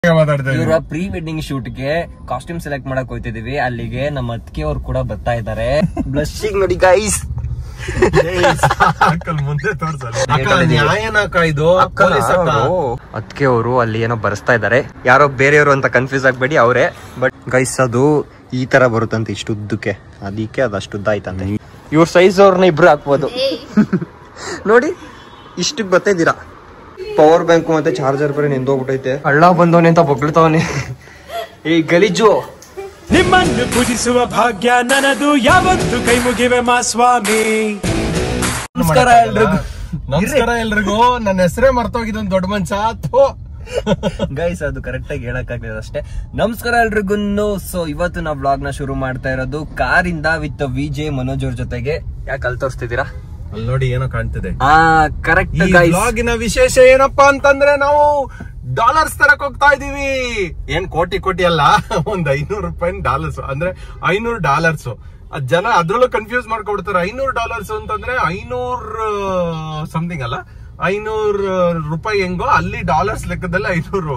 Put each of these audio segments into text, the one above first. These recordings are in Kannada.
ಇವರ ಪ್ರೀ ವೆಡ್ಡಿಂಗ್ ಶೂಟ್ ಗೆ ಕಾಸ್ಟ್ಯೂಮ್ ಸೆಲೆಕ್ಟ್ ಮಾಡಕ್ ಹೋಗ್ತಿದೀವಿ. ಅಲ್ಲಿಗೆ ನಮ್ಮ ಅತ್ತಿಗೆ ಅವ್ರು ಕೂಡ ಬರ್ತಾ ಇದಾರೆ. ಬ್ಲಶಿಂಗ್ ನೋಡಿ ಗೈಸ್. ಅತ್ತಿಗೆ ಅವರು ಅಲ್ಲಿ ಏನೋ ಬರ್ಸ್ತಾ ಇದಾರೆ. ಯಾರೋ ಬೇರೆಯವರು ಅಂತ ಕನ್ಫ್ಯೂಸ್ ಆಗ್ಬೇಡಿ, ಅವರೇ. ಬಟ್ ಗೈಸ್ ಅದು ಈ ತರ ಬರುತ್ತಂತೆ, ಇಷ್ಟು ಉದ್ದಕ್ಕೆ. ಅದಕ್ಕೆ ಅದು ಅಷ್ಟು ಉದ್ದ ಆಯ್ತಂತೆ. ಇವ್ರ ಸೈಜ್ ಅವ್ರನ್ನ ಇಬ್ರು ಹಾಕ್ಬೋದು. ನೋಡಿ ಇಷ್ಟಕ್ಕೆ ಬರ್ತಿದ್ದೀರಾ. ಪವರ್ ಬ್ಯಾಂಕ್ ಮತ್ತೆ ಚಾರ್ಜರ್ ಬರೀ ನಿಂದೋಗ್ಬಿಟ್ಟೈತೆ. ಹಳ್ಳ ಬಂದವನೆ ಅಂತ ಬೊಗ್ಳ್ತವನೆ. ಈ ಗಲೀಜು ನಿಮ್ಮನ್ನು ಪೂಜಿಸುವ ಭಾಗ್ಯ ನನದು, ಯಾವತ್ತು ಕೈ ಮುಗಿವೆ ಮಾ ಸ್ವಾಮಿ. ನಮಸ್ಕಾರ ಎಲ್ರಿಗೂ. ನಮಸ್ಕಾರ ಎಲ್ರಿಗೂ. ನನ್ನ ಹೆಸರೇ ಮರ್ತೋಗಿದ್ದ ದೊಡ್ಡ ಮನುಷ್ಯ. ಗೈಸ್ ಅದು ಕರೆಕ್ಟ್ ಆಗಿ ಹೇಳಕ್ಕಾಗ್ಲಿಲ್ಲ ಅಷ್ಟೇ. ನಮಸ್ಕಾರ ಎಲ್ರಿಗೂ. ಸೊ ಇವತ್ತು ನಾವು ವ್ಲಾಗ್ ನ ಶುರು ಮಾಡ್ತಾ ಇರೋದು ಕಾರಿಂದ ವಿತ್ ವಿಜೆ ಮನೋಜ್ ಅವ್ರ ಜೊತೆಗೆ. ಯಾಕೆ ಅಲ್ಲಿ ತೋರಿಸ್ತಿದ್ದೀರಾ? ಅಲ್ಲಿ ನೋಡಿ ಏನೋ ಕಾಣ್ತಿದೆ. ಕರೆಕ್ಟ್. ವ್ಲಾಗಿನ ವಿಶೇಷ ಏನಪ್ಪಾ ಅಂತಂದ್ರೆ ನಾವು ಡಾಲರ್ಸ್ ತರಕ್ ಹೋಗ್ತಾ ಇದೀವಿ. ಏನ್ ಕೋಟಿ ಅಲ್ಲ, ಒಂದ್ $500 ಡಾಲರ್ಸ್ ಅಂದ್ರೆ $500. ಜನ ಅದ್ರಲ್ಲೂ ಕನ್ಫ್ಯೂಸ್ ಮಾಡ್ಕೊಡ್ತಾರೆ. $500 ಅಂತಂದ್ರೆ 500 ಸಮಥಿಂಗ್ ಅಲ್ಲ, $500 ಹೆಂಗೋ ಅಲ್ಲಿ ಡಾಲರ್ಸ್ ಲೆಕ್ಕದಲ್ಲಿ $500.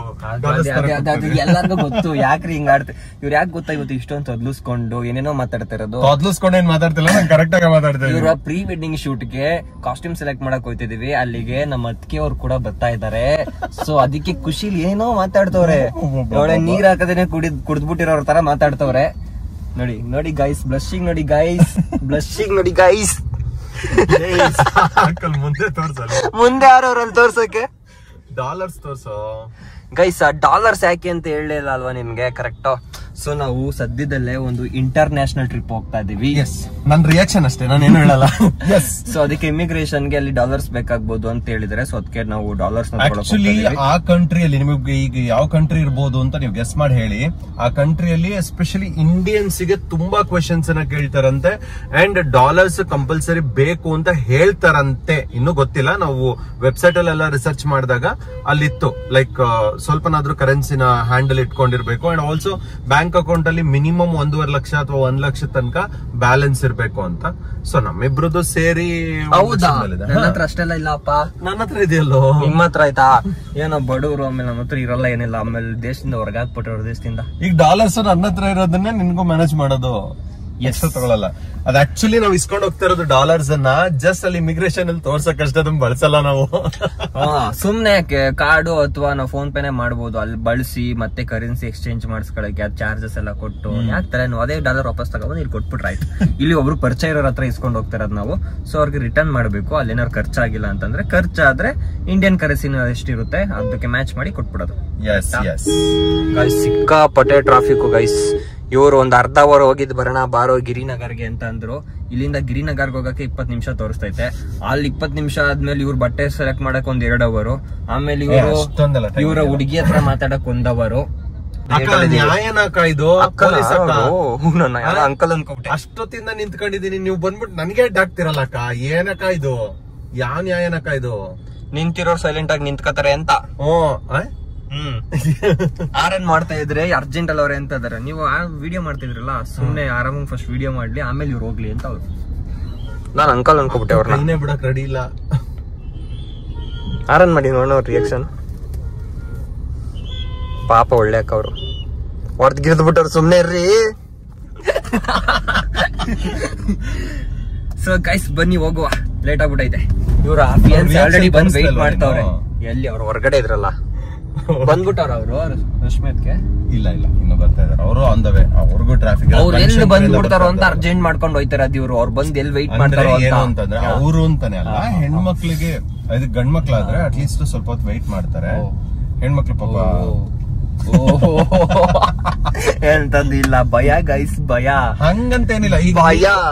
ಎಲ್ಲರಿಗೂ ಗೊತ್ತು. ಯಾಕ್ರಿ ಹಿಂಗ ಆಡ್ತಾರೆ ಇವ್ರು? ಯಾಕೆ ಗೊತ್ತಾ ಇವತ್ತು ಇಷ್ಟೊಂದು ತೊದ್ಲಿಸ್ಕೊಂಡು ಏನೇನೋ ಮಾತಾಡ್ತಾ ಇರೋದು? ತೊದ್ಲಿಸ್ಕೊಂಡು ಏನ್ ಮಾತಾಡ್ತಿಲ್ಲ, ನಾನು ಕರೆಕ್ಟ್ ಆಗಿ ಮಾತಾಡ್ತೀನಿ. ಇವರ ಪ್ರೀ ವೆಡ್ಡಿಂಗ್ ಶೂಟ್ ಗೆ ಕಾಸ್ಟ್ಯೂಮ್ ಸೆಲೆಕ್ಟ್ ಮಾಡಕ್ ಹೋಗ್ತಿದೀವಿ. ಅಲ್ಲಿಗೆ ನಮ್ಮ ಅತ್ತಿಗೆ ಅವ್ರು ಕೂಡ ಬರ್ತಾ ಇದಾರೆ. ಸೊ ಅದಕ್ಕೆ ಖುಷಿಲಿ ಏನೋ ಮಾತಾಡ್ತವ್ರೆ. ಒಳ್ಳೆ ನೀರ್ ಹಾಕದೇನೆ ಕುಡಿದ್ಬಿಟ್ಟಿರೋರ್ ತರ ಮಾತಾಡ್ತವ್ರೆ. ನೋಡಿ ಗೈಸ್. ಬ್ಲಶಿಂಗ್ ನೋಡಿ ಗೈಸ್. ಬ್ಲಶಿಂಗ್ ನೋಡಿ ಗೈಸ್. ಮುಂದೆ ಯಾರವ್ರಲ್ಲಿ ತೋರ್ಸಕ್ಕೆ? ಡಾಲರ್ಸ್ ತೋರ್ಸೋ ಗೈಸ್. ಡಾಲರ್ಸ್ ಯಾಕೆ ಅಂತ ಹೇಳಲಿಲ್ಲ ಅಲ್ವಾ ನಿಮ್ಗೆ? ಕರೆಕ್ಟ್. ಸೊ ನಾವು ಸದ್ಯದಲ್ಲೇ ಒಂದು ಇಂಟರ್ನ್ಯಾಷನಲ್ ಟ್ರಿಪ್ ಹೋಗ್ತಾ ಇದೀವಿ. ನನ್ ರಿಯಾಕ್ಷನ್ ಅಷ್ಟೇ, ನಾನು ಏನು ಹೇಳಲ್ಲ. ಸೊ ಅದಕ್ಕೆ ಇಮಿಗ್ರೇಷನ್ ಗೆ ಅಲ್ಲಿ ಡಾಲರ್ಸ್ ಬೇಕಾಗ್ಬೋದು ಅಂತ ಹೇಳಿದ್ರೆ, ಸೊ ಅದಕ್ಕೆ ನಾವು ಡಾಲರ್ಸ್ ಆಕ್ಚುಲಿ ಆ ಕಂಟ್ರಿಯಲ್ಲಿ ನಿಮಗೆ ಈಗ ಯಾವ ಕಂಟ್ರಿ ಇರ್ಬೋದು ಅಂತ ನೀವು ಗೆಸ್ ಮಾಡಿ ಹೇಳಿ. ಆ ಕಂಟ್ರಿಯಲ್ಲಿ ಎಸ್ಪೆಷಲಿ ಇಂಡಿಯನ್ಸ್ ಗೆ ತುಂಬಾ ಕ್ವೆಶನ್ಸ್ ಅನ್ನ ಕೇಳ್ತಾರಂತೆ. ಅಂಡ್ ಡಾಲರ್ಸ್ ಕಂಪಲ್ಸರಿ ಬೇಕು ಅಂತ ಹೇಳ್ತಾರಂತೆ. ಇನ್ನು ಗೊತ್ತಿಲ್ಲ, ನಾವು ವೆಬ್ಸೈಟ್ ಅಲ್ಲೆಲ್ಲ ರಿಸರ್ಚ್ ಮಾಡಿದಾಗ ಅಲ್ಲಿತ್ತು ಲೈಕ್ ಸ್ವಲ್ಪನಾದ್ರೂ ಕರೆನ್ಸಿನ ಹ್ಯಾಂಡಲ್ ಇಟ್ಕೊಂಡಿರ್ಬೇಕು. ಅಂಡ್ ಆಲ್ಸೋ ಬ್ಯಾಂಕ್ ಅಕೌಂಟ್ ಅಲ್ಲಿ ಮಿನಿಮಮ್ 1.5 ಲಕ್ಷ ಅಥವಾ 1 ಲಕ್ಷ ತನಕ ಬ್ಯಾಲೆನ್ಸ್ ಇರ್ಬೇಕು ಅಂತ. ಸೊ ನಮ್ಮಿಬ್ರದ್ದು ಸೇರಿ. ಹೌದಾ? ನನ್ನ ಹತ್ರ ಅಷ್ಟೆಲ್ಲ ಇಲ್ಲಪ್ಪ. ನನ್ನ ಹತ್ರ ಇದೆಯಲ್ಲೋ. ನಿಮ್ಮ ಹತ್ರ ಆಯ್ತಾ? ಏನೋ ಬಡವರು, ಆಮೇಲೆ ನಮ್ಮ ಹತ್ರ ಇರಲ್ಲ, ಏನಿಲ್ಲ. ಆಮೇಲೆ ದೇಶದಿಂದ ಹೊರಗೆ ಹಾಕ್ಬಿಟ್ರು ದೇಶದಿಂದ. ಈಗ ಡಾಲರ್ಸ್ ನನ್ನ ಹತ್ರ ಇರೋದನ್ನೇ ನಿನ್ಗೂ ಮ್ಯಾನೇಜ್ ಮಾಡೋದು. ಎಷ್ಟು ತಗೊಳಲ್ಲ. ಅದ್ ಆಕ್ಚುಲಿ ನಾವು ಇಸ್ಕೊಂಡು ಹೋಗ್ತಾ ಇರೋದು ಡಾಲರ್ಸ್ ಅನ್ನ ಜಸ್ಟ್ ಅಲ್ಲಿ ಇಮಿಗ್ರೇಷನ್ ಅಲ್ಲಿ ತೋರ್ಸಕ್ಕಷ್ಟೇ, ಅದನ್ನ ಬಳಸಲ್ಲ ನಾವು. ಸುಮ್ನೆ ಕಾರ್ಡು ಅಥವಾ ನಾವು ಫೋನ್ ಪೇನೆ ಮಾಡಬಹುದು. ಅಲ್ಲಿ ಬಳಸಿ ಮತ್ತೆ ಕರೆನ್ಸಿ ಎಕ್ಸ್ಚೇಂಜ್ ಮಾಡಿಸ್ಕೊಳಕ್ಕೆ ಚಾರ್ಜಸ್ ಎಲ್ಲ ಕೊಟ್ಟು ಯಾಕೆ ನಾವು ಅದೇ ಡಾಲರ್ ವಾಪಸ್ ತಗೊಂಡು ಇಲ್ಲಿ ಕೊಟ್ಬಿಟ್ರೆ ಆಯ್ತು. ಇಲ್ಲಿ ಒಬ್ರು ಪರಿಚಯ ಇರೋರ ಹತ್ರ ಇಸ್ಕೊಂಡು ಹೋಗ್ತಾ ಇರೋದು ನಾವು. ಸೊ ಅವ್ರಿಗೆ ರಿಟರ್ನ್ ಮಾಡಬೇಕು. ಅಲ್ಲೇನಾದ್ರು ಖರ್ಚಾಗಿಲ್ಲ ಅಂತಂದ್ರೆ, ಖರ್ಚಾದ್ರೆ ಇಂಡಿಯನ್ ಕರೆನ್ಸಿನ ಎಷ್ಟಿರುತ್ತೆ ಅದಕ್ಕೆ ಮ್ಯಾಚ್ ಮಾಡಿ ಕೊಟ್ಬಿಡೋದು. ಸಿಕ್ಕಾಪಟ್ಟೆ ಟ್ರಾಫಿಕ್ ಗೈಸ್. ಇವರು ಒಂದ್ ಅರ್ಧ ಅವರ್ ಹೋಗಿದ್ ಬರೋಣ ಬಾರೋ ಗಿರಿನಗರ್ಗೆ ಅಂತ ಅಂದ್ರು. ಇಲ್ಲಿಂದ ಗಿರಿನಗರ್ಗೆ ಹೋಗಕ್ಕೆ 20 ನಿಮಿಷ ತೋರಿಸ್ತೈತೆ. ಅಲ್ಲಿ 20 ನಿಮಿಷ ಆದ್ಮೇಲೆ ಇವ್ರು ಬಟ್ಟೆ ಸೆಲೆಕ್ಟ್ ಮಾಡಕ್ 1-2 ಅವರು. ಆಮೇಲೆ ಇವರ ಹುಡುಗಿ ಹತ್ರ ಮಾತಾಡಕ್ 1 ಅವರು. ಅಂಕಲ್ ಅನ್ಕೊಂಡ್ಬಿಟ್ಟೆ. ಅಷ್ಟೊತ್ತಿಂದ ನಿಂತ್ಕೊಂಡಿದೀನಿ, ನೀವು ಬಂದ್ಬಿಟ್ಟು ನನ್ಗೆ ಅಡ್ಡ ಆಗ್ತಿರಲ್ಲ ಅಕ್ಕ. ಏನಕ್ಕ ಇದು? ಯಾವ ನ್ಯಾಯನಕ್ಕ ಇದು? ನಿಂತಿರೋರು ಸೈಲೆಂಟ್ ಆಗಿ ನಿಂತ್ಕೋತಾರೆ ಅಂತ. ಆರನ್ ಮಾಡ್ತಾ ಇದ್ರೆ ಅರ್ಜೆಂಟ್ ಅಲ್ಲ ಅವ್ರೆ ಅಂತ ಇದಾರೆ. ನೀವು ವಿಡಿಯೋ ಮಾಡ್ತಿದ್ರಲ್ಲ, ಸುಮ್ನೆ ಆರಾಮಾಗಿ ಫಸ್ಟ್ ವಿಡಿಯೋ ಮಾಡ್ಲಿ, ಆಮೇಲೆ ಇವ್ರು ಹೋಗ್ಲಿ ಅಂತ ಅವ್ರು. ನಾನು ಅಂಕಲ್ ಅನ್ಕೋಬಿಟ್ಟೆ ಅವ್ರನ್ನ. ಬಿಡಕ್ ರೆಡಿ ಇಲ್ಲ. ಆರನ್ ಮಾಡಿ ನೋಡೋ ರಿಯಾಕ್ಷನ್. ಪಾಪ ಒಳ್ಳೆ ಅಕ್ಕ ಅವರು. ಹೊಡೆದ್ ಗಿರ್ದ್ಬಿಟ್ಟವ್ರು. ಸುಮ್ನೆ ಇರ್ರಿ. ಸೊ ಗೈಸ್ ಬನ್ನಿ ಹೋಗುವ, ಲೇಟ್ ಆಗ್ಬಿಟ್ಟೈತೆ. ಇವ್ರ ಆಲ್ರೆಡಿ ಬಂದ್ ವೆಯ್ಟ್ ಮಾಡ್ತಾವ್ರೆ. ಎಲ್ಲಿ ಅವ್ರು ಹೊರಗಡೆ ಇದ್ರಲ್ಲ, ಬಂದ್ಬಿಟ್ಟವ್ರ ಅವರು ರಶ್ಮಿತ್ಗೆ. ಇಲ್ಲ ಇನ್ನು ಬರ್ತಾ ಇದಾರೆ ಅವರು. On the way. ಅವ್ರಿಗೂ ಟ್ರಾಫಿಕ್. ಅವ್ರು ಎಲ್ಲಿ ಬಂದ್ಬಿಡ್ತಾರೋ ಅಂತ ಅರ್ಜೆಂಟ್ ಮಾಡ್ಕೊಂಡು ಹೋಯ್ತಾರ ಇವ್ರು. ಅವ್ರು ಬಂದ್ ಎಲ್ಲಿ ವೆಯ್ಟ್ ಮಾಡ್ತಾರೋ ಅಂತಂದ್ರೆ ಅವರು ಅಂತಾನೆ ಅಲ್ಲ, ಹೆಣ್ಮಕ್ಳಿಗೆ ಇದು ಗಂಡ್ಮಕ್ಳಾದ್ರೆ ಅಟ್ಲೀಸ್ಟ್ ಸ್ವಲ್ಪ ಹೊತ್ತು ವೆಯ್ಟ್ ಮಾಡ್ತಾರೆ. ಹೆಣ್ಮಕ್ಳು ಪಾಪ ಎಂತದಿಲ್ಲ ಭಯ ಗೈಸ್, ಭಯ ಹಂಗಂತೇನಿಲ್ಲ. ಈಗ ಭಯ.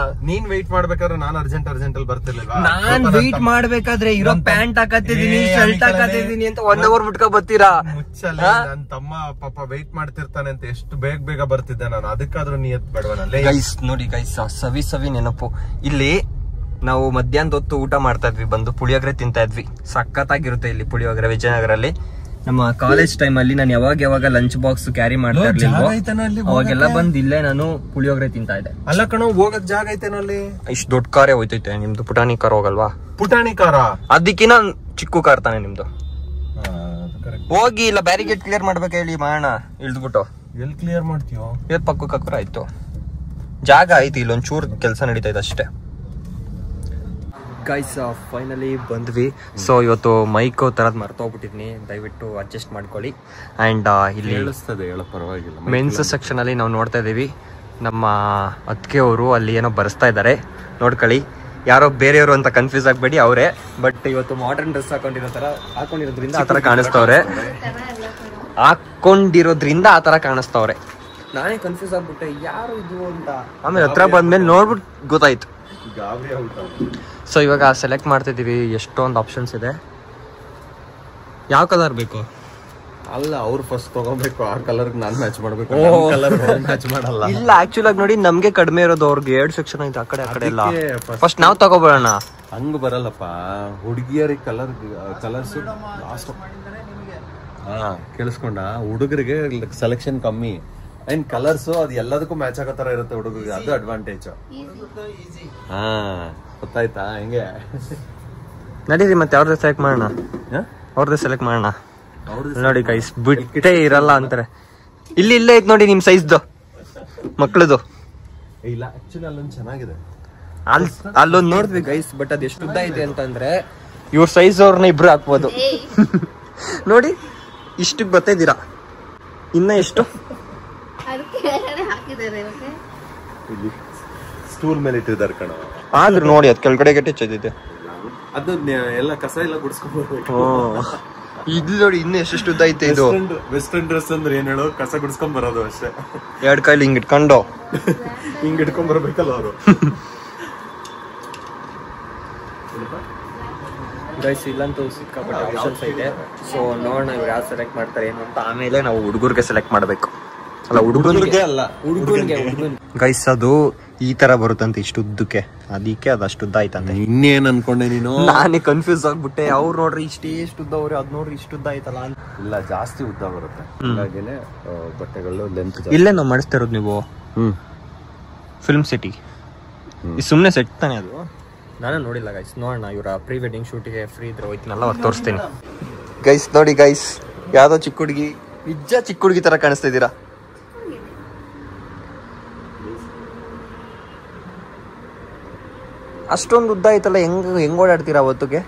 ನೀನ್ ವೆಯ್ಟ್ ಮಾಡ್ಬೇಕಾದ್ರೆ ನಾನು ಅರ್ಜೆಂಟ್ ಅಲ್ಲಿ ಬರ್ತಿರ್ಲಿಲ್ಲ. ನಾನ್ ವೆಯ್ಟ್ ಮಾಡ್ಬೇಕಾದ್ರೆ ಇರೋ ಪ್ಯಾಂಟ್ ಹಾಕತ್ತಿದೀನಿ, ಶರ್ಟ್ ಹಾಕತ್ತಿದೀನಿ ಅಂತ 1 ಅವರ್ ಬಿಟ್ಕೊ ಬರ್ತೀರಾ? ಮುಚ್ಚಲ್ಲ. ನನ್ ತಮ್ಮ ಪಾಪ ವೆಯ್ಟ್ ಮಾಡ್ತಿರ್ತಾನೆ ಅಂತ ಎಷ್ಟು ಬೇಗ ಬರ್ತಿದ್ದೆ ನಾನು. ಅದಕ್ಕಾದ್ರೂ ನಿಯತ್ ಬೇಡವನಲ್ಲ ಗೈಸ್. ನೋಡಿ ಗೈಸ್, ಸವಿ ನೆನಪು. ಇಲ್ಲಿ ನಾವು ಮಧ್ಯಾಹ್ನದ ಹೊತ್ತು ಊಟ ಮಾಡ್ತಾ ಇದ್ವಿ, ಬಂದು ಪುಳಿಯೋಗರೆ ತಿಂತಾ ಇದ್ವಿ. ಸಖತ್ತಾಗಿರುತ್ತೆ ಇಲ್ಲಿ ಪುಳಿಯೋಗರೆ ವಿಜಯನಗರಲ್ಲಿ. ನಮ್ಮ ಕಾಲೇಜ್ ಟೈಮ್ ಅಲ್ಲಿ ನಾನು ಯಾವಾಗ ಲಂಚ್ ಬಾಕ್ಸ್ ಕ್ಯಾರಿ ಮಾಡ್ತಾ ಇರ್ಲಿಲ್ಲ, ಅವಾಗೆಲ್ಲ ಬಂದ್ ಇಲ್ಲೇ ನಾನು ಪುಳಿಯೋಗರೆ ತಿಂತಾ ಇದ್ದೆ. ಅಲ್ಲ ಕಣೋ, ಹೋಗಕ್ ಜಾಗ ಐತೇನೋ ಅಲ್ಲಿ. ಇಷ್ಟು ದೊಡ್ಡ ಕಾರೇ ಹೋಯ್ತೈತೆ. ನಿಮ್ದು ಪುಟಾಣಿ ಕಾರ್ ಹೋಗಲ್ವಾ? ಪುಟಾಣಿ ಕಾರ. ಅದಕ್ಕಿನ್ನ ಚಿಕ್ಕ ಕಾರ್ ತಾನೆ ನಿಮ್ದು. ಹೋಗಿ ಇಲ್ಲ ಬ್ಯಾರಿಗೇಡ್ ಕ್ಲಿಯರ್ ಮಾಡ್ಬೇಕು ಹೇಳಿ ಮಾಡೋಣ ಇಳ್ದ್ಬಿಟ್ಟು. ಎಲ್ಲಿ ಕ್ಲಿಯರ್ ಮಾಡ್ತೀಯೋ? ಇವತ್ತು ಪಕ್ಕಕ್ಕೆ ಹಾಕ್ರೆ ಆಯ್ತು. ಜಾಗ ಆಯ್ತು, ಇಲ್ಲೊಂದ್ ಚೂರ್ ಕೆಲಸ ನಡೀತಾ ಇದೆ ಅಷ್ಟೇ. ಗೈಸ್ ಫೈನಲಿ ಬಂದ್ವಿ. ಸೊ ಇವತ್ತು ಮೈಕ್ ತರದ್ ಮರ್ತೋಗ್ಬಿಟ್ಟಿದ್ನಿ, ದಯವಿಟ್ಟು ಅಡ್ಜಸ್ಟ್ ಮಾಡ್ಕೊಳ್ಳಿ. ಅಂಡ್ ಇಲ್ಲಿ ಪರವಾಗಿಲ್ಲ, ಮೆನ್ಸ್ ಸೆಕ್ಷನ್ ಅಲ್ಲಿ ನಾವು ನೋಡ್ತಾ ಇದೀವಿ, ನಮ್ಮ ಅತ್ತಿಗೆ ಅವರು ಅಲ್ಲಿ ಏನೋ ಬರೆಸ್ತಾ ಇದ್ದಾರೆ, ನೋಡ್ಕೊಳ್ಳಿ. ಯಾರೋ ಬೇರೆಯವರು ಅಂತ ಕನ್ಫ್ಯೂಸ್ ಆಗ್ಬೇಡಿ, ಅವರೇ. ಬಟ್ ಇವತ್ತು ಮಾಡರ್ನ್ ಡ್ರೆಸ್ ಹಾಕೊಂಡಿರೋದ್ರಿಂದ ಆತರ ಕಾಣಿಸ್ತವ್ರೆ, ಆತರ ಕಾಣಿಸ್ತವ್ರೆ. ನಾನೇ ಕನ್ಫ್ಯೂಸ್ ಆಗ್ಬಿಟ್ಟೆ ಯಾರು ಇದು ಅಂತ. ಆಮೇಲೆ ಹತ್ರ ಬಂದ್ಮೇಲೆ ನೋಡ್ಬಿಟ್ಟು ಗೊತ್ತಾಯ್ತು. ಸೊ ಇವಾಗ ಸೆಲೆಕ್ಟ್ ಮಾಡ್ತಿದೀವಿ, ಎಷ್ಟೊಂದು ಆಪ್ಷನ್ಸ್ ಇದೆ. ಯಾವ ಕಲರ್ ಬೇಕು? ಅಲ್ಲ, ಅವ್ರು ಫಸ್ಟ್ ತಗೋಬೇಕು, ಆ ಕಲರ್ ನಾನ್ ಮ್ಯಾಚ್ ಮಾಡ್ಬೇಕು, ಮ್ಯಾಚ್ ಮಾಡಲ್ಲ. ಇಲ್ಲ, ಆಕ್ಚುಲ್ ಆಗಿ ನೋಡಿ ನಮ್ಗೆ ಕಡಿಮೆ ಇರೋದು, ಅವ್ರಿಗೆ 2 ಸೆಕ್ಷನ್ ಐತೆ ಆ ಕಡೆ ಎಲ್ಲ. ಫಸ್ಟ್ ನಾವ್ ತಗೋಬೋಣ. ಹಂಗ ಬರಲ್ಲಪ್ಪ, ಹುಡುಗಿಯರಿಗೆ ಕಲರ್ಸ್ ಲಾಸ್ಟ್. ಹಾ, ಕೇಳಿಸ್ಕೊಂಡ? ಹುಡುಗರಿಗೆ ಸೆಲೆಕ್ಷನ್ ಕಮ್ಮಿ ಅಂಡ್ ಕಲರ್ಸ್ ಅದು ಎಲ್ಲದಕ್ಕೂ ಮ್ಯಾಚ್ ಆಗೋ ತರ ಇರುತ್ತೆ ಹುಡುಗರಿಗೆ, ಅದು ಅಡ್ವಾಂಟೇಜ್. ಹಾ, ಗೊತ್ತಾಯ್ತಾ? ಹೆಂಗೆ ನಡೀರಿ ಮತ್ತೆ ಅವ್ರದ್ದು ಸೆಲೆಕ್ಟ್ ಮಾಡೋಣ, ಸೆಲೆಕ್ಟ್ ಮಾಡೋಣ. ನೋಡಿ ಗೈಸ್, ಬಿಟ್ಟೇ ಇರಲ್ಲ ಅಂತಾರೆ. ಇಲ್ಲೇ ಐತ್ ನೋಡಿ ನಿಮ್ ಸೈಜ್ದು ಮಕ್ಳದು. ಇಲ್ಲ, ಆಕ್ಚುಲಿ ಅಲ್ಲೊಂದು ಚೆನ್ನಾಗಿದೆ, ಅಲ್ಲೊಂದು ನೋಡಿದ್ವಿ ಗೈಸ್. ಬಟ್ ಅದ್ ಎಷ್ಟು ಉದ್ದ ಇದೆ ಅಂತಂದ್ರೆ ಇವ್ರ ಸೈಜ್ ಅವ್ರನ್ನ ಇಬ್ರು ಹಾಕ್ಬೋದು. ನೋಡಿ ಇಷ್ಟಕ್ಕೆ ಬರ್ತಿದ್ದೀರಾ, ಇನ್ನ ಎಷ್ಟು ಸ್ಟೂಲ್ ಮೇಲೆ ಇಟ್ಟಿದ್ದಾರೆ ಕಣ. ಆದ್ರೂ ನೋಡಿ ಅದ್ ಕೆಳಗಡೆ ಟೆಚ್ಚಿದೆ, ಅದು ಎಲ್ಲ ಕಸ ಎಲ್ಲ ಗುಡಿಸ್ಕೊಂಡ್ಬರ್ಬೇಕು. ಇದು ನೋಡಿ ಇನ್ನು ಎಷ್ಟು ಉದ್ದ ಐತೆ ಇದು. ವೆಸ್ಟರ್ನ್ ಡ್ರೆಸ್ ಅಂದ್ರೆ ಏನ್ ಹೇಳೋ, ಕಸ ಗುಡಿಸ್ಕೊಂಡ್ ಬರೋದು ಅಷ್ಟೇ. 2 ಕೈಲಿ ಹಿಂಗ್ ಇಟ್ಕೊಂಡು ಹಿಂಗ್ ಇಟ್ಕೊಂಡ್ ಬರ್ಬೇಕಲ್ಲ ಅವರು. ಗೈಸ್ ಇಲ್ಲಂತೂ ಸಿಕ್ಕಾಪಟ್ಟೆ ಆಪ್ಷನ್ಸ್ ಐತೆ. ಸೊ ನೋಡೋಣ ಇವ್ರು ಯಾರು ಸೆಲೆಕ್ಟ್ ಮಾಡ್ತಾರೆ ಏನು ಅಂತ. ಆಮೇಲೆ ನಾವು ಹುಡುಗರಿಗೆ ಸೆಲೆಕ್ಟ್ ಮಾಡ್ಬೇಕು, ಅಲ್ಲ ಹುಡುಗರಿಗೆ ಅಲ್ಲ, ಹುಡುಗರಿಗೆ. ಗೈಸ್ ಅದು ಈ ತರ ಬರುತ್ತಂತೆ ಇಷ್ಟು ಉದ್ದಕ್ಕೆ, ಅದಕ್ಕೆ ಅದಷ್ಟು ಉದ್ದ ಆಯ್ತಂತೆ. ಇನ್ನೇನ್ ಅನ್ಕೊಂಡೆ ನೀನು? ನಾನೇ ಕನ್ಫ್ಯೂಸ್ ಆಗ್ಬಿಟ್ಟೆ. ಅವ್ರು ನೋಡ್ರಿ ಇಷ್ಟು ಉದ್ದ ಅವ್ರೆ, ಅದ್ ನೋಡ್ರಿ ಇಷ್ಟು ಉದ್ದ ಆಯ್ತಲ್ಲ. ಇಲ್ಲ, ಜಾಸ್ತಿ ಉದ್ದ ಬರುತ್ತೆ, ಹಾಗೇನೆ ಬಟ್ಟೆಗಳು ಲೆಂತ್. ಇಲ್ಲೇ ನಾವು ಮಾಡಿಸ್ತಾ ಇರೋದು ನೀವು ಫಿಲ್ಮ್ ಸಿಟಿ. ಸುಮ್ನೆ ಸೆಟ್ ತಾನೆ ಅದು, ನಾನು ನೋಡಿಲ್ಲ ಗೈಸ್. ನೋಡೋಣ ಇವರ ಪ್ರೀ ವೆಡ್ಡಿಂಗ್ ಶೂಟಿಗೆ ಫ್ರೀ ಇದ್ರೆ ಹೋಯ್ತಿನಲ್ಲ, ಅವಾಗ ತೋರಿಸ್ತೀನಿ. ಗೈಸ್ ನೋಡಿ ಗೈಸ್, ಯಾವ್ದೋ ಚಿಕ್ಕ ಹುಡುಗಿ, ನಿಜ ಚಿಕ್ಕ ಹುಡುಗಿ ತರ ಕಾಣಿಸ್ತಾ ಇದ್ದೀರಾ. ಅಷ್ಟೊಂದು ಉದ್ದ ಐತಲ್ಲ, ಹೆಂಗ್ ಓಡಾಡ್ತೀರಾ ಅವತ್ತಿಗೆ?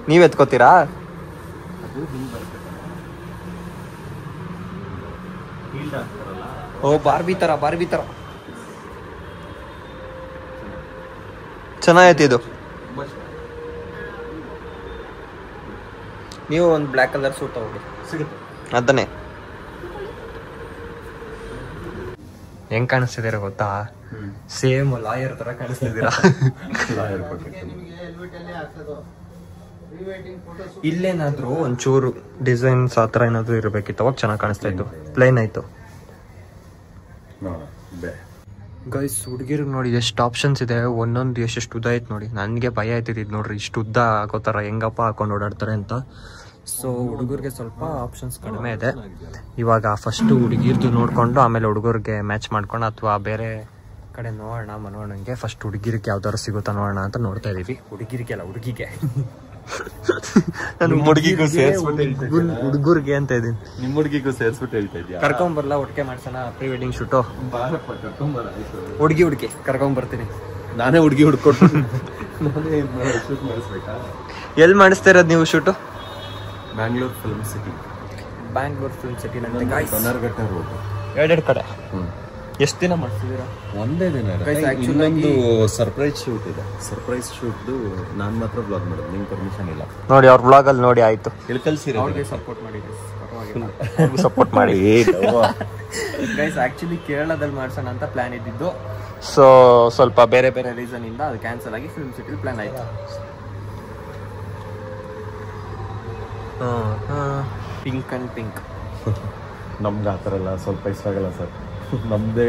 ನೀವ್ ಎತ್ಕೋತೀರಾ? ಓ, ಬಾರ್ಬಿ ತರ ಚೆನ್ನಾಗೈತಿ ಇದು. ನೀವು ಒಂದು ಬ್ಲ್ಯಾಕ್ ಕಲರ್ ಸೂಟ್ ತಗೊಳ್ಳಿ, ಸಿಗುತ್ತೆ ಅದನ್ನೇ. ಹೆಂಗ್ ಕಾಣಿಸ್ತಿದ್ದೀರಾ ಗೊತ್ತಾ? ಸೇಮ್ ಲಾಯರ್ ತರ ಕಾಣಿಸ್ತಿದ್ದೀರಾ. ಇಲ್ಲೇನಾದ್ರು ಒಂಚೂರು ಡಿಸೈನ್ಸ್ ಆತರ ಏನಾದ್ರು ಇರ್ಬೇಕಿತ್ತು, ಅವಾಗ ಚೆನ್ನಾಗಿ ಕಾಣಿಸ್ತಾ ಇತ್ತು. ಪ್ಲೇನ್ ಆಯ್ತು. ಗೈಸ್ ಹುಡುಗಿರಿಗೆ ನೋಡಿ ಎಷ್ಟು ಆಪ್ಷನ್ಸ್ ಇದೆ, ಒಂದೊಂದು ಎಷ್ಟು ಉದ್ದ ಆಯ್ತು ನೋಡಿ. ನನಗೆ ಭಯ ಆಯ್ತಿದ್ದು ನೋಡ್ರಿ, ಇಷ್ಟು ಉದ್ದ ಹಾಕೋತಾರ, ಹೆಂಗಪ್ಪ ಹಾಕೊಂಡು ಓಡಾಡ್ತಾರೆ ಅಂತ. ಸೊ ಹುಡುಗರಿಗೆ ಸ್ವಲ್ಪ ಆಪ್ಷನ್ಸ್ ಕಡಿಮೆ ಇದೆ. ಇವಾಗ ಫಸ್ಟ್ ಹುಡುಗಿರ್ದು ನೋಡ್ಕೊಂಡು ಆಮೇಲೆ ಹುಡುಗರಿಗೆ ಮ್ಯಾಚ್ ಮಾಡ್ಕೊಂಡು ಅಥವಾ ಬೇರೆ ಕಡೆ ನೋಡೋಣ. ಮನೋಣ್ಣಂಗೆ ಫಸ್ಟ್ ಹುಡುಗಿರಿಗೆ ಯಾವ್ದಾರು ಸಿಗುತ್ತಾ ನೋಡೋಣ ಅಂತ ನೋಡ್ತಾ ಇದೀವಿ. ಹುಡುಗಿರಿಗೆ ಅಲ್ಲ, ಹುಡುಗಿಗೆ. ಹುಡುಗಿಗೂ ಸೇರಿಸ್ಬಿಟ್ಟು ಹುಡುಗರಿಗೆ ಅಂತ ಇದೀನಿ. ನಿಮ್ಮ ಹುಡುಗಿಗೂ ಸೇರಿಸ್ಬಿಟ್ಟು ಹೇಳ್ತಾ ಇದ್ಯಾ? ಕರ್ಕೊಂಬರ್ಲಾ, ಒಟ್ಟಿಗೆ ಮಾಡ್ಸೋಣ ಪ್ರೀ ವೆಡ್ಡಿಂಗ್ ಶೂಟು. ಹುಡುಗಿ ಕರ್ಕೊಂಬರ್ತೀನಿ. ನಾನೇ ಹುಡುಗಿ ಹುಡ್ಕೊಟ್ಟು ಶೂಟ್ ಮಾಡಿಸ್ಬೇಕಾ? ಎಲ್ಲಿ ಮಾಡಿಸ್ತಾ ಇರೋದು ನೀವು ಶೂಟು? ಬ್ಯಾಂಗ್ಳೂರ್ ಫಿಲ್ಮ್ ಸಿಟಿ ನಂತೆ ಬನ್ನರ್ಘಟ್ಟ ರೋಡ್, 2 ಕಡೆ. ಎಷ್ಟು ದಿನ ಮಾಡ್ತಿದ್ದೀರಾ? ಒಂದೇ ದಿನ. ಇನ್ನೊಂದು ಸರ್ಪ್ರೈಸ್ ಶೂಟ್ ಇದೆ. ಸರ್ಪ್ರೈಸ್ ಶೂಟ್ ನಾನ್ ಮಾತ್ರ ಬ್ಲಾಗ್ ಮಾಡೋದು, ನಿಮ್ ಪರ್ಮಿಷನ್ ಇಲ್ಲ. ನೋಡಿ ಅವ್ರ ಬ್ಲಾಗ್ ಅಲ್ಲಿ ನೋಡಿ ಆಯ್ತು. ಅವ್ರಿಗೆ ಸಪೋರ್ಟ್ ಮಾಡಿ ಗೈಸ್. ಆಕ್ಚುಲಿ ಕೇರಳದಲ್ಲಿ ಮಾಡ್ಸೋಣ ಅಂತ ಪ್ಲಾನ್ ಇದ್ದಿದ್ದು. ಸೊ ಸ್ವಲ್ಪ ಬೇರೆ ರೀಸನ್ ಇಂದ ಅದು ಕ್ಯಾನ್ಸಲ್ ಆಗಿ ಫಿಲ್ಮ್ ಸಿಟಿ ಪ್ಲಾನ್ ಆಯ್ತು. ಪಿಂಕ್ ನಮ್ಗೆ ಆತರ ಎಲ್ಲ ಸ್ವಲ್ಪ ಇಷ್ಟ ಆಗಲ್ಲ ಸರ್. ನಮ್ದೇ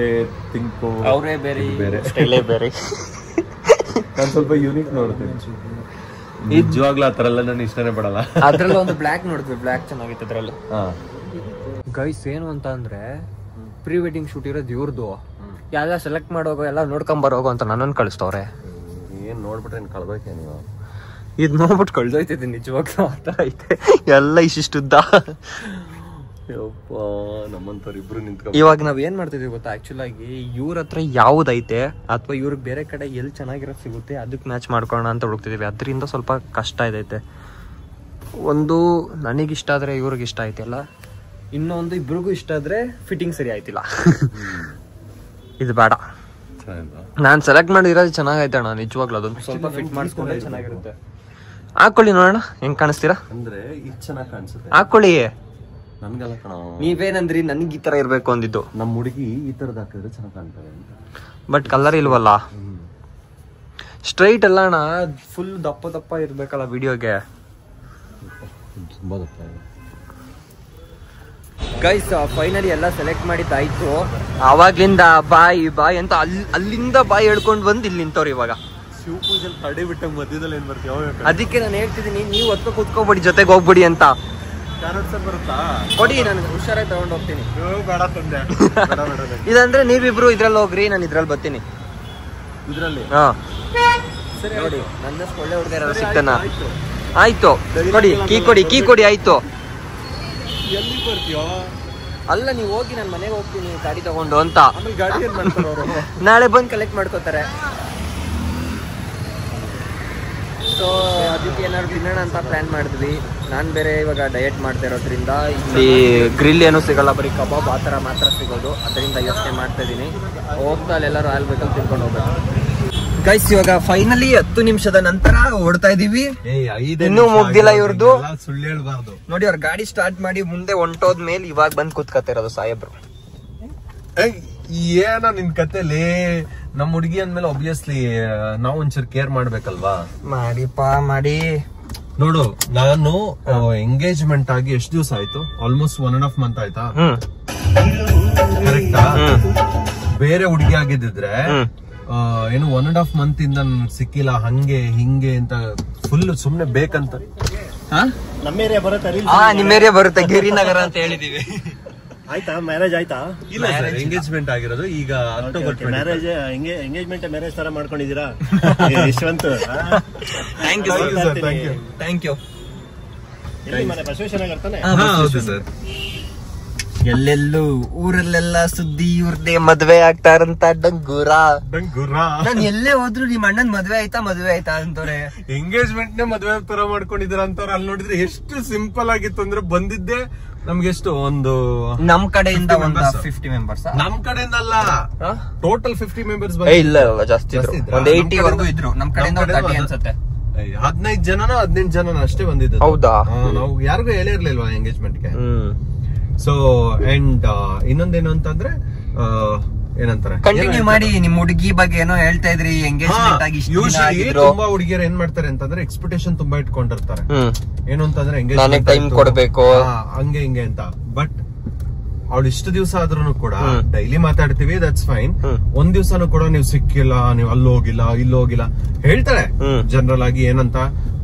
ಥಿಂಕು, ಅವರೇ ಬೇರೆ ಸ್ಟೈಲೇ ಬೇರೆ. ನಾನು ಸ್ವಲ್ಪ ಯೂನಿಕ್ ನೋಡ್ತೀನಿ. ನಿಜವಾಗ್ಲೂ ಆತರ ಎಲ್ಲ ನಾನು ಇಷ್ಟನೇ ಪಡಲ್ಲ. ಅದ್ರಲ್ಲಿ ಒಂದು ಬ್ಲ್ಯಾಕ್ ನೋಡಿದ್ವಿ, ಬ್ಲ್ಯಾಕ್ ಚೆನ್ನಾಗಿತ್ತು ಅದ್ರಲ್ಲಿ. ಗೈಸ್ ಏನು ಅಂತ ಅಂದ್ರೆ ಪ್ರೀ ವೆಡ್ಡಿಂಗ್ ಶೂಟ್ ಇರೋದು ಇವ್ರದ್ದು. ಯಾವ್ಯಾವ ಸೆಲೆಕ್ಟ್ ಮಾಡೋಗೋ ಎಲ್ಲ ನೋಡ್ಕೊಂಬರೋಗೋ ಅಂತ ನನ್ನನ್ನು ಕಳಿಸ್ತವ್ರೆ. ಏನ್ ನೋಡ್ಬಿಟ್ರೆ ಕಳ್ಬೇಕೆ ನೀವು? ಇದ್ ನೋಡ್ಬಿಟ್ಟು ಕಳ್ದೋಯ್ತಿದ್ದೆ ನಿಜವಾಗ್ಲೂ ಆತರ ಐತೆ ಎಲ್ಲ ಇಷ್ಟಿಷ್ಟುದ್ದ. ನಮ್ಮಂತವ್ರು ಇಬ್ರು ಇವಾಗ ನಾವ್ ಏನ್ ಮಾಡ್ತಿದೀವಿ ಗೊತ್ತಾ, ಆಕ್ಚುಲ್ ಆಗಿ ಇವ್ರ ಹತ್ರ ಯಾವ್ದೈತೆ ಅಥವಾ ಇವ್ರಿಗೆ ಬೇರೆ ಕಡೆ ಎಲ್ಲಿ ಚೆನ್ನಾಗಿರೋ ಸಿಗುತ್ತೆ ಅದಕ್ಕೆ ಮ್ಯಾಚ್ ಮಾಡ್ಕೋಣ ಅಂತ ಹುಡುಕ್ತಿದೀವಿ. ಅದರಿಂದ ಸ್ವಲ್ಪ ಕಷ್ಟ ಇದೈತೆ. ಒಂದು ನನಗಿಷ್ಟ ಆದ್ರೆ ಇವ್ರಿಗೆ ಇಷ್ಟ ಆಯ್ತಲ್ಲ, ಇನ್ನೊಂದು ಇಬ್ರಿಗೂ ಇಷ್ಟ ಆದ್ರೆ ಫಿಟ್ಟಿಂಗ್ ಸರಿ ಆಯ್ತಿಲ್ಲ. ಇದು ಬೇಡ. ನಾನ್ ಸೆಲೆಕ್ಟ್ ಮಾಡಿರೋದು ಚೆನ್ನಾಗೈತೆ ಅಣ್ಣ ನಿಜವಾಗ್ಲೂ. ಅದೊಂದು ಸ್ವಲ್ಪ ಫಿಟ್ ಮಾಡಿಸ್ಕೊಂಡ್ರೆ ಚೆನ್ನಾಗಿರುತ್ತೆ. ಹಾಕೊಳ್ಳಿ ನೋಡೋಣ ಹೆಂಗ್ ಕಾಣಿಸ್ತೀರಾ. ಅಂದ್ರೆ ಇದು ಚೆನ್ನಾಗಿ ಕಾಣಿಸುತ್ತೆ. ಹಾಕೊಳ್ಳಿ. ನನ್ಗಲ್ಲ ಕಣ, ನೀವೇನಂದ್ರಿ ನನ್ಗೆ ಈ ತರ ಇರ್ಬೇಕು ಅಂದಿದ್ದು. ನಮ್ಮ ಹುಡುಗಿ ಈ ತರದ್ ಹಾಕಿದ್ರೆ ಚೆನ್ನಾಗಿ ಕಾಣ್ತದೆ ಅಂತ. ಬಟ್ ಕಲರ್ ಇಲ್ವಲ್ಲ. ಸ್ಟ್ರೈಟ್ ಅಲ್ಲ ಅಣ್ಣ, ಫುಲ್ ದಪ್ಪ ದಪ್ಪ ಇರ್ಬೇಕಲ್ಲ ವಿಡಿಯೋಗೆ. ತುಂಬಾ ದಪ್ಪ ಇದೆ ಗೈಸ್. ಫೈನಲಿ ಎಲ್ಲ ಸೆಲೆಕ್ಟ್ ಮಾಡಿದ್ದಾಯ್ತು. ಆವಾಗ್ಲಿಂದ ಬಾಯ್ ಅಂತ ಅಲ್ಲಿಂದ ಬಾಯ್ ಹೇಳ್ಕೊಂಡ್ ಬಂದ್ ಇಲ್ಲಿ ನಿಂತವ್ರು. ಇವಾಗ ಶಿವ ಪೂಜೆಲ್ ತಡೆ ಬಿಟ್ಟ ಮಧ್ಯದಲ್ಲಿ ಏನ್ ಬರ್ತೀವಿ. ಅದಕ್ಕೆ ನಾನು ಹೇಳ್ತಿದ್ದೀನಿ, ನೀವು ಹೊತ್ತು ಕೂತ್ಕೋಬಿಡಿ, ಜೊತೆಗೆ ಹೋಗ್ಬಿಡಿ ಅಂತ. ಬರುತ್ತಾ ಕೊಡಿ, ನಾನು ಹುಷಾರಾಗಿ ತಗೊಂಡ್ ಹೋಗ್ತೀನಿ. ಬೇಡ ತಂದೆ. ಇದಂದ್ರೆ ನೀವಿಬ್ರು ಇದ್ರಲ್ಲಿ ಹೋಗ್ರಿ, ನಾನು ಇದ್ರಲ್ಲಿ ಬರ್ತೀನಿ. ಇದ್ರಲ್ಲಿ ಹಾ ನೋಡಿ, ನನ್ನಷ್ಟು ಒಳ್ಳೆ ಹುಡುಗ ಯಾರು ಸಿಗ್ತಾನ. ಆಯ್ತು ಕೊಡಿ, ಕೀ ಕೊಡಿ. ಆಯ್ತು, ಎಲ್ಲಿ ಬರ್ತೀಯೋ? ಅಲ್ಲ ನೀವು ಹೋಗಿ, ನಾನು ಮನೆಗೆ ಹೋಗ್ತೀನಿ ಗಾಡಿ ತಗೊಂಡು ಅಂತ. ಆಮೇಲೆ ಗಾಡಿ ಏನ್ ಮಾಡ್ತಾರ ಅವರು? ನಾಳೆ ಬಂದು ಕಲೆಕ್ಟ್ ಮಾಡ್ಕೋತಾರೆ. ಸೊ ಅದಕ್ಕೆ ಏನಾದ್ರು ತಿನ್ನೋಣ ಅಂತ ಪ್ಲಾನ್ ಮಾಡಿದ್ವಿ. ನಾನು ಬೇರೆ ಇವಾಗ ಡಯಟ್ ಮಾಡ್ತಾ ಇರೋದ್ರಿಂದ ಇಲ್ಲಿ ಗ್ರಿಲ್ ಏನೂ ಸಿಗಲ್ಲ, ಬರೀ ಕಬಾಬ್ ಆ ಥರ ಮಾತ್ರ ಸಿಗೋದು. ಅದರಿಂದ ಯೋಚನೆ ಮಾಡ್ತಾ ಇದ್ದೀನಿ. ಹೋಗ್ತಾ ಅಲ್ಲೆಲ್ಲ ರಾಯಲ್ ಬೇಕಲ್ಲಿ ತಿನ್ಕೊಂಡು ಹೋಗ್ಬೇಕು. ಗೈಸ್ ಇವಾಗ ಫೈನಲಿ 10 ನಿಮಿಷದ ನಂತರ ಓಡ್ತಾ ಇದೀವಿ. ಇನ್ನೂ ಮುಗ್ದಿಲ್ಲ ಇವ್ರದ್ದು. ಸುಳ್ಳು ಹೇಳ್ಬಾರ್ದು. ನೋಡಿ, ಅವ್ರ ಗಾಡಿ ಸ್ಟಾರ್ಟ್ ಮಾಡಿ ಮುಂದೆ ಹೊಂಟೋದ್ಮೇಲೆ ಇವಾಗ ಬಂದ್ ಕೂತ್ಕತ್ತಿರೋದು ಸಾಹೇಬ್ರು. ಏನ ನಿನ್ ಕತೆಲಿ? ನಮ್ ಹುಡುಗಿ ಅಂದ್ಮೇಲೆ ಒಬ್ವಿಯಸ್ಲಿ ನಾವು ಒಂಚೂರು ಕೇರ್ ಮಾಡ್ಬೇಕಲ್ವಾ. ಮಾಡಿ ನೋಡು, ನಾನು ಎಂಗೇಜ್ಮೆಂಟ್ ಆಗಿ ಎಷ್ಟು ದಿವಸ ಆಯ್ತು? ಆಲ್ಮೋಸ್ಟ್ 1.5 month ಆಯ್ತಾ? ಕರೆಕ್ಟಾ? ಬೇರೆ ಹುಡುಗಿ ಆಗಿದ್ರೆ ಏನು 1.5 month ಇಂದ ಸಿಕ್ಕಿಲ್ಲ, ಹಂಗೆ ಹಿಂಗೆ ಅಂತ ಫುಲ್ ಸುಮ್ನೆ ಬೇಕಂತ. ನಮ್ಮ ಏರಿಯಾ ಬರುತ್ತೆ, ನಿಮ್ ಏರಿಯಾ ಬರುತ್ತೆ, ಗಿರಿನಗರ ಅಂತ ಹೇಳಿದೀವಿ. ಆಯ್ತಾ ಮ್ಯಾರೇಜ್ ಆಯ್ತಾ? ಇಲ್ಲ ಸರ್, ಎಂಗೇಜ್ಮೆಂಟ್ ಆಗಿರೋದು ಈಗ ಅಕ್ಟೋಬರ್. ಮ್ಯಾರೇಜ್ ಎಂಗೇಜ್ಮೆಂಟ್ ಮ್ಯಾರೇಜ್ ತರ ಮಾಡ್ಕೊಂಡಿದೀರಾ ಯಶವಂತ್? Thank you. ಎಲ್ಲಿ ಮನೆ ಬಸವೇಶ್ವರ ಬರ್ತಾನೆ? ಹೌದು ಸರ್. ಎಲ್ಲೆಲ್ಲೂ ಊರಲ್ಲೆಲ್ಲ ಸುದ್ದಿ ಇವ್ರದೇ ಮದ್ವೆ ಆಗ್ತಾರಂತ ಡಂಗೂರ. ನಾನ್ ಎಲ್ಲೇ ಹೋದ್ರು ನಿಮ್ ಅಣ್ಣನ್ ಮದ್ವೆ ಆಯ್ತಾ ಅಂತವ್ರೆ. ಎಂಗೇಜ್ಮೆಂಟ್ ನೇ ಮದ್ವೆ ತರ ಮಾಡ್ಕೊಂಡಿದ್ರ ಅಂತವ್ರೆ. ಅಲ್ಲಿ ನೋಡಿದ್ರೆ ಎಷ್ಟು ಸಿಂಪಲ್ ಆಗಿತ್ತು ಅಂದ್ರೆ, ಬಂದಿದ್ದೆ ನಮ್ಗೆ ಎಷ್ಟು ಒಂದು ನಮ್ ಕಡೆಯಿಂದ ಒಂದು 50 ಮೆಂಬರ್ಸ್. ನಮ್ ಕಡೆಯಿಂದ ಅಲ್ಲ, ಟೋಟಲ್ 50 ಮೆಂಬರ್ಸ್. ಇಲ್ಲ ಜಾಸ್ತಿ ಇದ್ರು, ಒಂದು 80 ವರೆಗೂ ಇದ್ರು. ನಮ್ ಕಡೆಯಿಂದ 30 ಅನ್ಸುತ್ತೆ. 15 ಜನನ 18 ಜನನ ಅಷ್ಟೇ ಬಂದಿದ್ದು. ಹೌದಾ? ನಾವು ಯಾರಿಗೂ ಹೇಳಿರ್ಲಿಲ್ವಾ ಎಂಗೇಜ್ಮೆಂಟ್ ಗೆ. ಸೊ ಅಂಡ್ ಇನ್ನೊಂದೇನು ಅಂತಂದ್ರೆ, ಏನಂತಾರೆ, ಕಂಟಿನ್ಯೂ ಮಾಡಿ. ನಿಮ್ ಹುಡುಗಿ ಬಗ್ಗೆ ಏನೋ ಹೇಳ್ತಾ ಇದ್ರಿ, ಎಂಗೇಜ್ಮೆಂಟ್ ಆಗಿ ತುಂಬಾ ಹುಡುಗಿಯರು ಏನ್ ಮಾಡ್ತಾರೆ ಅಂತಂದ್ರೆ, ಎಕ್ಸ್ಪೆಕ್ಟೇಷನ್ ತುಂಬಾ ಇಟ್ಕೊಂಡಿರ್ತಾರೆ. ಏನು ಅಂತಂದ್ರೆ ಎಂಗೇಜ್ಮೆಂಟ್ ಟೈಮ್ ಕೊಡ್ಬೇಕು, ಹಂಗೆ ಹಿಂಗೆ ಅಂತ. ಬಟ್ ಅವಳು ಇಷ್ಟು ದಿವಸ ಆದ್ರೂ ಕೂಡ ಡೈಲಿ ಮಾತಾಡ್ತೀವಿ, ದಟ್ಸ್ ಫೈನ್. ಒಂದ್ ದಿವ್ಸನೂ ಕೂಡ ನೀವು ಸಿಕ್ಕಿಲ್ಲ, ನೀವು ಅಲ್ಲಿ ಹೋಗಿಲ್ಲ, ಇಲ್ಲಿ ಹೋಗಿಲ್ಲ ಹೇಳ್ತಾಳೆ ಜನರಲ್ ಆಗಿ. ಏನಂತ,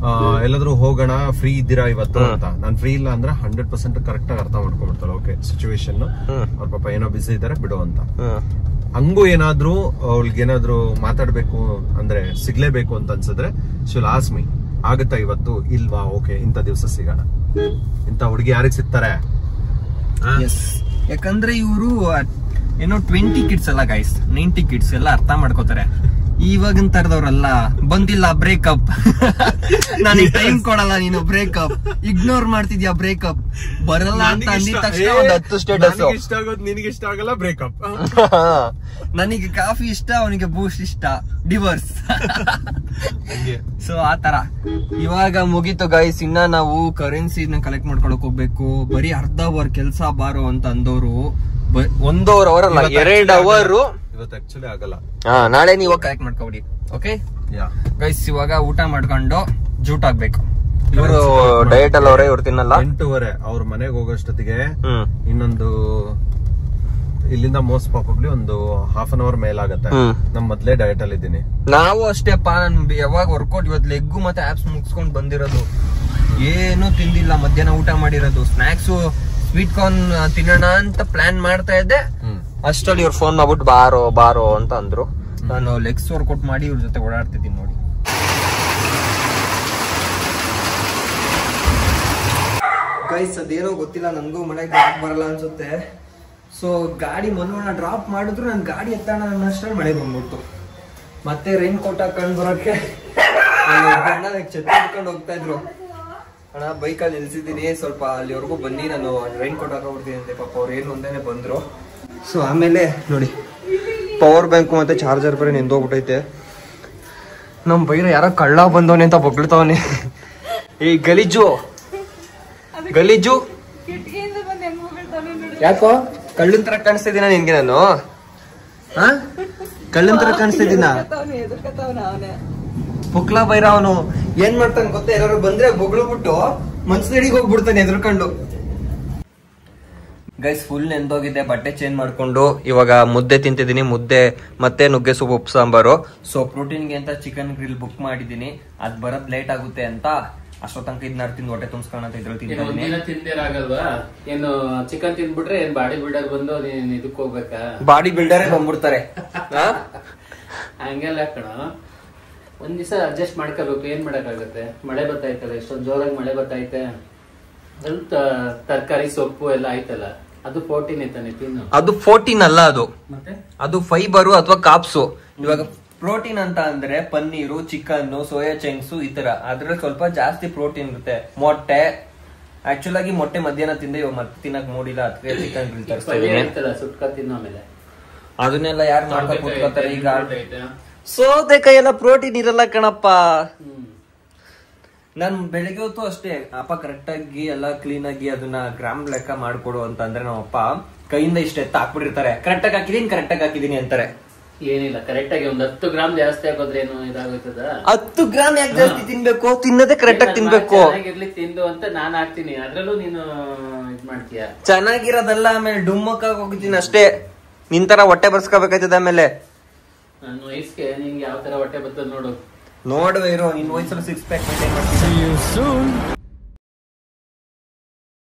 ಎಲ್ಲಾದ್ರೂ ಹೋಗೋಣ, ಫ್ರೀ ಇದ್ದೀರಾ ಇವತ್ತು ಅಂತ. ನಾನ್ ಫ್ರೀ ಇಲ್ಲ ಅಂದ್ರೆ 100% ಕರೆಕ್ಟ್ ಆಗಿ ಅರ್ಥ ಮಾಡ್ಕೊಂಡ್ಬಿಡ್ತಾಳೆ. ಓಕೆ, ಸಿಚುವೇಶನ್ ಅವ್ರ ಪಾಪ ಏನೋ ಬಿಸಿ ಇದಾರೆ ಬಿಡು ಅಂತ. ಹಂಗೂ ಏನಾದ್ರು ಅವಳಿಗೇನಾದ್ರು ಮಾತಾಡ್ಬೇಕು ಅಂದ್ರೆ, ಸಿಗ್ಲೇಬೇಕು ಅಂತ ಅನ್ಸಿದ್ರೆ, ಶಿಲ್ ಆಸ್ಕ್ ಮೀ, ಆಗುತ್ತಾ ಇವತ್ತು? ಇಲ್ವಾ? ಓಕೆ, ಇಂಥ ದಿವ್ಸ ಸಿಗೋಣ. ಇಂಥ ಹುಡುಗಿ ಯಾರಿಗೆ ಸಿಗ್ತಾರೆ? ಯಾಕಂದ್ರೆ ಇವರು ಏನೋ 20 ಕಿಡ್ಸ್ ಅಲ್ಲ ಗೈಸ್, 90 ಕಿಡ್ಸ್ ಎಲ್ಲ ಅರ್ಥ ಮಾಡ್ಕೋತಾರೆ. ಇವಾಗಿನ ತರದವ್ರಲ್ಲ. ಬಂದಿಲ್ಲ ಬ್ರೇಕಪ್, ನನಗೆ ಟೈಮ್ ಕೊಡಲ್ಲ, ನೀನು ಬ್ರೇಕಪ್ ಇಗ್ನೋರ್ ಮಾಡ್ತಿದ್ಯಾ, ಬ್ರೇಕಪ್ ಬರಲ್ಲ ಅಂತ ಅಂದಿದ ತಕ್ಷಣ ಒಂದು 10 ಸ್ಟೇಟಸ್. ಇಷ್ಟ ಆಗೋದು ನಿನಗೆ ಇಷ್ಟ ಆಗಲ್ಲ, ಬ್ರೇಕಪ್. ನನಗೆ ಕಾಫಿ ಇಷ್ಟ, ಅವನಿಗೆ ಬೂಸ್ಟ್ ಇಷ್ಟ, ಡಿವೋರ್ಸ್. ಸೊ ಆತರ ಇವಾಗ ಮುಗೀತು ಗೈಸ್. ಇನ್ನ ನಾವು ಕರೆನ್ಸಿನ ಕಲೆಕ್ಟ್ ಮಾಡ್ಕೊಳಕ್ ಹೋಗ್ಬೇಕು. ಬರೀ ಅರ್ಧ ಅವರ್ ಕೆಲ್ಸ ಬಾರೋ ಅಂತ ಅಂದವ್ರು 1 ಅವರ್ ಅಲ್ಲ, 2 ಅವರ್ ಇವತ್ತು ಆಕ್ಚುಲಿ ಆಗಲ್ಲ. ನಾಳೆ ನೀವು ಕಲೆಕ್ಟ್ ಮಾಡ್ಕೊಬಿಡಿ. ಓಕೆ ಗೈಸ್, ಇವಾಗ ಊಟ ಮಾಡ್ಕೊಂಡು ಜೂಟ್ ಆಗ್ಬೇಕು. ಇವರು ಡಯಟ್ ಅಲ್ಲಿ ಅವರೇ, ಇವ್ರು ತಿನ್ನಲ್ಲ. 8:30 ಅವ್ರ ಮನೆಗೆ ಹೋಗೋಷ್ಟೊತ್ತಿಗೆ ಇನ್ನೊಂದು ಇಲ್ಲಿಂದ ಮೋಸ್ಟ್ ಪ್ರಾಬಬ್ಲಿ ಒಂದು ಹಾಫ್ ಅನ್ ಅವರ್ ಮೇಲಾಗತ್ತೆ. ನಮ್ ಮೊದ್ಲೇ ಡಯಟ್ ಅಲ್ಲಿ ಇದ್ದೀನಿ. ನಾವು ಅಷ್ಟೇಪ್ಪ, ನನ್ ಯಾವಾಗ ವರ್ಕೌಟ್ ಇವತ್ತು ಲೆಗ್ ಮತ್ತೆ ಆಪ್ಸ್ ಮುಗಿಸ್ಕೊಂಡ್ ಬಂದಿರೋದು, ಏನು ತಿಂದಿಲ್ಲ. ಮಧ್ಯಾಹ್ನ ಊಟ ಮಾಡಿರೋದು, ಸ್ನಾಕ್ಸ್ ಸ್ವೀಟ್ ಕಾರ್ನ್ ತಿನ್ನೋಣ ಅಂತ ಪ್ಲಾನ್ ಮಾಡ್ತಾ ಇದ್ದೆ. ಅಷ್ಟರಲ್ಲಿ ಇವ್ರು ಫೋನ್ ಮಾಡ್ಬಿಟ್ಟು ಬಾರೋ ಅಂತ ಅಂದ್ರು. ನಾನು ಲೆಗ್ಸ್ ವರ್ಕೌಟ್ ಮಾಡಿ ಇವ್ರ ಜೊತೆ ಓಡಾಡ್ತಿದ್ದೀನಿ ನೋಡಿ. ಗೈಸ್ ಅದೇನೋ ಗೊತ್ತಿಲ್ಲ, ನನಗೂ ಮನೆಗೆ ಡ್ರಾಪ್ ಬರಲ್ಲ ಅನ್ಸುತ್ತೆ. ಸೊ ಗಾಡಿ ಮೊನ್ನೆ ಡ್ರಾಪ್ ಮಾಡಿದ್ರು ನನ್ನ ಗಾಡಿ ಎತ್ತೋಣ ಅನ್ನಷ್ಟರಲ್ಲಿ ಮಳೆ ಬಂದ್ಬಿಡ್ತು. ಮತ್ತೆ ರೈನ್ ಕೋಟ್ ಹಾಕೊಂಡು ಬರೋಕ್ಕೆ ಛತ್ರಿ ಹಿಡ್ಕೊಂಡು ಹೋಗ್ತಾ ಇದ್ರು. ಅಣ್ಣ ಬೈಕಲ್ಲಿ ನಿಲ್ಸಿದ್ದೀನಿ, ಸ್ವಲ್ಪ ಅಲ್ಲಿವರೆಗೂ ಬನ್ನಿ, ನಾನು ರೈನ್ ಕೋಟ್ ಹಾಕೊಂಡ್ಬಿಡ್ತೀನಿ ಅಂತೆ. ಪಾಪ ಅವ್ರು ಏನು ಒಂದೇನೆ ಬಂದ್ರು. ಸೊ ಆಮೇಲೆ ನೋಡಿ ಪವರ್ ಬ್ಯಾಂಕ್ ಮತ್ತೆ ಚಾರ್ಜರ್ ಬರೀ ನಿಂದೋಗ್ಬಿಟ್ಟೈತೆ. ನಮ್ ಬೈರ ಯಾರೋ ಕಳ್ಳ ಬಂದವನೆ ಅಂತ ಬೊಗ್ಳ್ತಾವನೆ. ಈ ಗಲೀಜು ಗಲೀಜು ಯಾಕೋ ಕಳ್ಳನ್ ತರ ಕಾಣಿಸ್ತಿದ್ದೀನ ನಿನ್ಗೆ? ನಾನು ಕಳ್ಳನ್ ತರ ಕಾಣಿಸ್ತಿದ್ದೀನ? ಪುಕ್ಲಾ ಬೈರ ಅವನು ಏನ್ ಮಾಡ್ತಾನೆ ಗೊತ್ತಾ, ಎಲ್ಲರೂ ಬಂದ್ರೆ ಬೊಗ್ಳು ಬಿಟ್ಟು ಮನ್ಸಡಿಗೆ ಹೋಗ್ಬಿಡ್ತಾನೆ ಎದ್ರಕೊಂಡು. ಗೈಸ್ ಫುಲ್ ನೆಂದೋಗಿದ್ದೆ, ಬಟ್ಟೆ ಚೇಂಜ್ ಮಾಡ್ಕೊಂಡು ಇವಾಗ ಮುದ್ದೆ ತಿಂತಿದ್ದೀನಿ. ಮುದ್ದೆ ಮತ್ತೆ ನುಗ್ಗೆ ಸೊಪ್ಪು ಉಪ್ಪು ಸಾಂಬಾರು. ಸೊ ಪ್ರೋಟೀನ್ಗೆ ಅಂತ ಚಿಕನ್ ಗ್ರಿಲ್ ಬುಕ್ ಮಾಡಿದೀನಿ. ಅದ್ ಬರೋದ್ ಲೇಟ್ ಆಗುತ್ತೆ ಅಂತ ಅಷ್ಟೋ ತನಕ ಇದನ್ನ ತಿಂದು ಹೊಟ್ಟೆ ತುಂಬಿಸ್ಕೊಳ್ಳೋ ಅಂತ ಇದ್ರಲ್ಲಿ ತಿಂದಿರಾಗಲ್ವಾ? ಏನು ಚಿಕನ್ ತಿಂದ್ಬಿಟ್ರೆ ಏನ್ ಬಾಡಿ ಬಿಲ್ಡರ್ ಬಂದು ನೀನ್ ಇದಕ್ ಹೋಗ್ಬೇಕಾ? ಬಾಡಿ ಬಿಲ್ಡರೇ ಬಂದ್ಬಿಡ್ತಾರೆ. ಹಂಗೆಲ್ಲ ಕಣ, ಒಂದ್ ದಿವಸ ಅಡ್ಜಸ್ಟ್ ಮಾಡ್ಕೋಬೇಕು. ಏನ್ ಮಾಡಕ್ಕಾಗತ್ತೆ? ಮಳೆ ಬರ್ತೈತಲ್ಲ, ಇಷ್ಟೊಂದ್ ಜೋರಾಗಿ ಮಳೆ ಬರ್ತೈತೆ. ಸ್ವಲ್ಪ ತರಕಾರಿ ಸೊಪ್ಪು ಎಲ್ಲ ಆಯ್ತಲ್ಲ, ಅದು 14 ತಾನೆ ತಿನ್ನು. ಅದು 14 ಅಲ್ಲ, ಮತ್ತೆ ಅದು ಫೈಬರು ಅಥವಾ ಕಾಪ್ಸು. ಇವಾಗ ಪ್ರೋಟೀನ್ ಅಂತ ಅಂದ್ರೆ ಪನ್ನೀರು, ಚಿಕನ್, ಸೋಯಾ ಚಂಕ್ಸ್ ಈ ತರ, ಅದ್ರಲ್ಲಿ ಸ್ವಲ್ಪ ಜಾಸ್ತಿ ಪ್ರೋಟೀನ್ ಇರುತ್ತೆ. ಮೊಟ್ಟೆ ಆಕ್ಚುಲ್ ಆಗಿ ಮೊಟ್ಟೆ ಮಧ್ಯಾಹ್ನ ತಿಂದೆ, ಇವಾಗ ಮತ್ತೆ ತಿನ್ನಕ್ ಮೂಡಿಲ್ಲ, ಅದಕ್ಕೆ ಚಿಕನ್ ಗ್ರಿಲ್ ತರಿಸ್ತಾ ಇದೀನಿ. ಸುಟ್ಕ ತಿನ್ನೋ ಆಮೇಲೆ ಅದನ್ನೆಲ್ಲ ಯಾರು ಮಾಡ್ಕೊಂಡ್ ಕೂತ್ಕೋತಾರೆ ಈಗ? ಸೌತೆಕಾಯಿ ಎಲ್ಲ ಪ್ರೋಟೀನ್ ಇರಲ್ಲ ಕಣಪ್ಪ. ನಾನ್ ಬೆಳಿಗ್ಗೆ ಹೊತ್ತು ಅಷ್ಟೇ ಅಪ್ಪ ಕರೆಕ್ಟ್ ಆಗಿ ಎಲ್ಲ ಕ್ಲೀನ್ ಆಗಿ ಅದನ್ನ ಗ್ರಾಮ್ ಲೆಕ್ಕ ಮಾಡ್ಕೊಡು ಅಂತ ಅಂದ್ರೆ ನಮ್ಮಪ್ಪ ಕೈಯಿಂದ ಇಷ್ಟ ಎತ್ತ ಹಾಕ್ಬಿಟ್ಟಿರ್ತಾರೆ. ಕರೆಕ್ಟ್ ಆಗಿ ಹಾಕಿದೀನಿ ಅಂತಾರೆ. ಏನಿಲ್ಲ, ಕರೆಕ್ಟ್ ಆಗಿ ಒಂದ್ 10 ಗ್ರಾಮ್ ಜಾಸ್ತಿ ಹಾಕೋದ್ರೆ ಏನು ಇದಾಗೋಯ್ತದ? 10 ಗ್ರಾಮ್ ಯಾಕೆ ಜಾಸ್ತಿ ತಿನ್ಬೇಕು? ತಿನ್ನೋದೇ ಕರೆಕ್ಟ್ ಆಗಿ ತಿನ್ಬೇಕು. ಚೆನ್ನಾಗಿರ್ಲಿ ತಿಂದು ಅಂತ ನಾನ್ ಹಾಕ್ತೀನಿ, ಅದ್ರಲ್ಲೂ ನೀನು ಇದ್ ಮಾಡ್ತೀಯ. ಚೆನ್ನಾಗಿರೋದಲ್ಲ, ಆಮೇಲೆ ಡುಮ್ಮಕ್ಕಾಗಿ ಹೋಗಿದ್ದೀನಿ ಅಷ್ಟೇ. ನಿನ್ ತರ ಹೊಟ್ಟೆ ಬರ್ಸ್ಕೋಬೇಕಾಯ್ತದ ಆಮೇಲೆ. ನನ್ನ ವಯಸ್ಸಿಗೆ ನಿಂಗೆ ಯಾವ ತರ ಹೊಟ್ಟೆ ಬರ್ತದ ನೋಡು. ನೋಡುವ ಇರೋ, ನಿನ್ ವಯಸ್ಸಲ್ಲಿ 6 ಪ್ಯಾಕ್ ಮೇಂಟೈನ್ ಮಾಡ್ತೀನಿ.